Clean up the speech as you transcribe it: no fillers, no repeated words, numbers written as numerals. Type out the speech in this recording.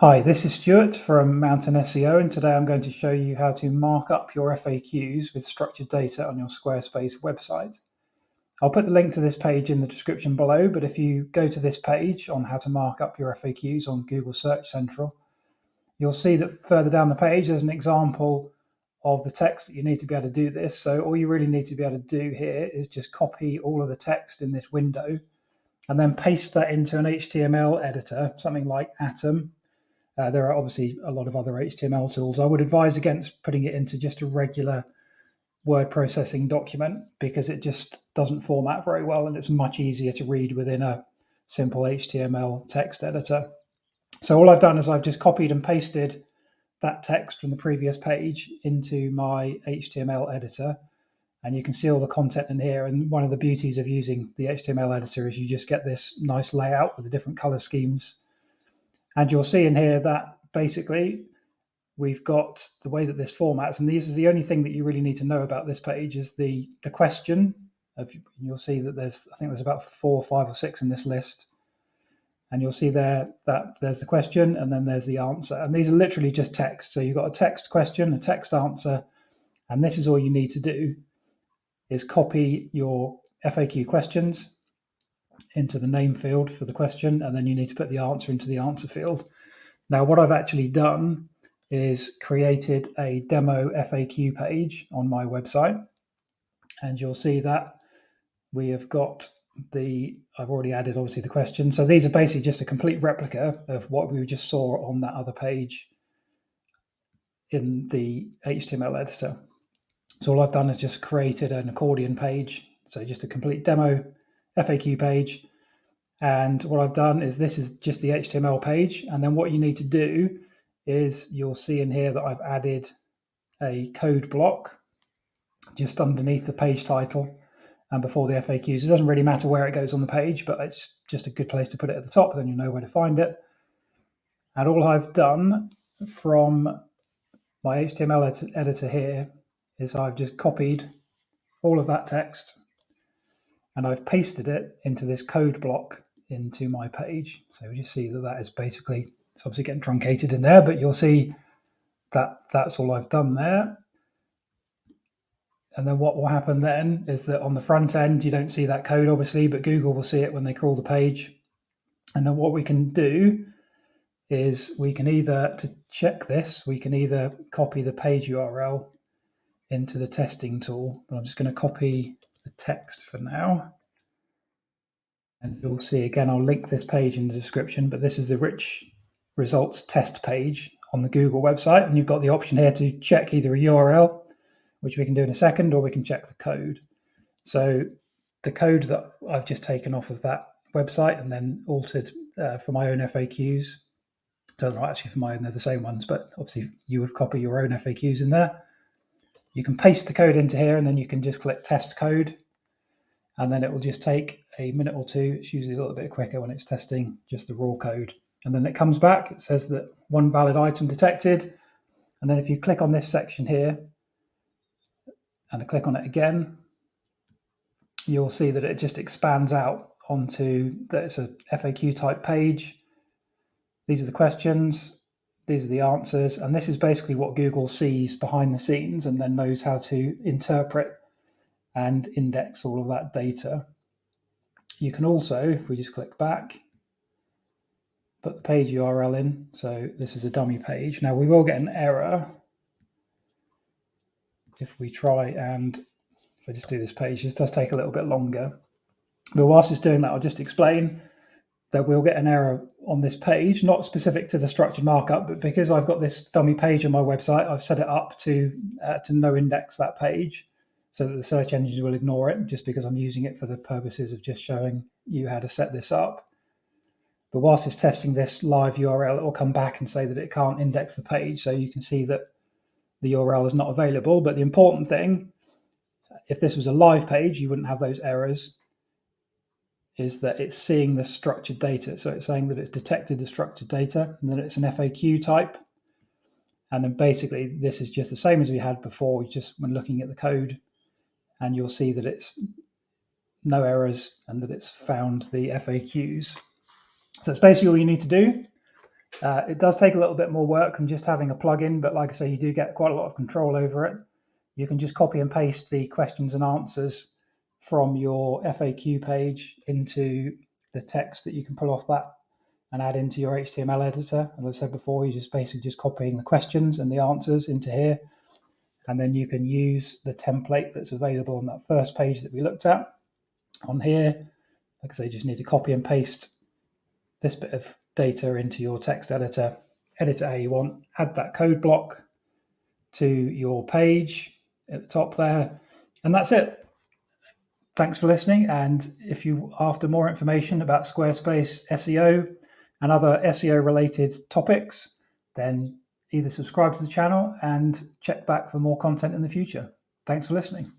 Hi, this is Stuart from Mountain SEO, and today I'm going to show you how to mark up your FAQs with structured data on your Squarespace website. I'll put the link to this page in the description below, but if you go to this page on how to mark up your FAQs on Google Search Central, you'll see that further down the page there's an example of the text that you need to be able to do this. So all you really need to be able to do here is just copy all of the text in this window and then paste that into an HTML editor, something like Atom. There are obviously a lot of other HTML tools. I would advise against putting it into just a regular word processing document because it just doesn't format very well and it's much easier to read within a simple HTML text editor. So all I've done is I've just copied and pasted that text from the previous page into my HTML editor, and you can see all the content in here. And one of the beauties of using the HTML editor is you just get this nice layout with the different color schemes. And you'll see in here that basically we've got the way that this formats, and these are the only thing that you really need to know about this page is the question. You'll see that I think there's about 4, 5, or 6 in this list. And you'll see there that there's the question and then there's the answer. And these are literally just text. So you've got a text question, a text answer, and this is all you need to do is copy your FAQ questions into the name field for the question, and then you need to put the answer into the answer field. Now, what I've actually done is created a demo FAQ page on my website, and you'll see that we have got I've already added obviously the question. So these are basically just a complete replica of what we just saw on that other page in the HTML editor. So all I've done is just created an accordion page, so just a complete demo FAQ page. And what I've done is this is just the HTML page. And then what you need to do is you'll see in here that I've added a code block just underneath the page title and before the FAQs. It doesn't really matter where it goes on the page, but it's just a good place to put it at the top, then you know where to find it. And all I've done from my HTML editor here is I've just copied all of that text and I've pasted it into this code block into my page. So you see that is basically, it's obviously getting truncated in there, but you'll see that that's all I've done there. And then what will happen then is that on the front end, you don't see that code obviously, but Google will see it when they crawl the page. And then what we can do is we can either, to check this, we can either copy the page URL into the testing tool, but I'm just going to copy the text for now. And you'll see again, I'll link this page in the description, but this is the rich results test page on the Google website. And you've got the option here to check either a URL, which we can do in a second, or we can check the code. So the code that I've just taken off of that website and then altered for my own FAQs. So not actually for mine, they're the same ones, but obviously you would copy your own FAQs in there. You can paste the code into here and then you can just click test code. And then it will just take a minute or two. It's usually a little bit quicker when it's testing just the raw code. And then it comes back, it says that one valid item detected. And then if you click on this section here, and I click on it again, you'll see that it just expands out onto that it's a FAQ type page. These are the questions, these are the answers, and this is basically what Google sees behind the scenes and then knows how to interpret and index all of that data. You can also, if we just click back, put the page URL in. So this is a dummy page. Now we will get an error if we try and, if I just do this page, this does take a little bit longer. But whilst it's doing that, I'll just explain that we'll get an error on this page, not specific to the structured markup, but because I've got this dummy page on my website, I've set it up to no index that page so that the search engines will ignore it just because I'm using it for the purposes of just showing you how to set this up. But whilst it's testing this live URL, it will come back and say that it can't index the page. So you can see that the URL is not available. But the important thing, if this was a live page, you wouldn't have those errors, is that it's seeing the structured data. So it's saying that it's detected the structured data and that it's an FAQ type. And then basically this is just the same as we had before, just when looking at the code, and you'll see that it's no errors and that it's found the FAQs. So that's basically all you need to do. It does take a little bit more work than just having a plugin, but like I say, you do get quite a lot of control over it. You can just copy and paste the questions and answers from your FAQ page into the text that you can pull off that and add into your HTML editor. And as I said before, you're just basically just copying the questions and the answers into here. And then you can use the template that's available on that first page that we looked at on here. Like I say, you just need to copy and paste this bit of data into your text editor, edit it how you want, add that code block to your page at the top there, and that's it. Thanks for listening, and if you are after more information about Squarespace SEO and other SEO related topics, then either subscribe to the channel and check back for more content in the future. Thanks for listening.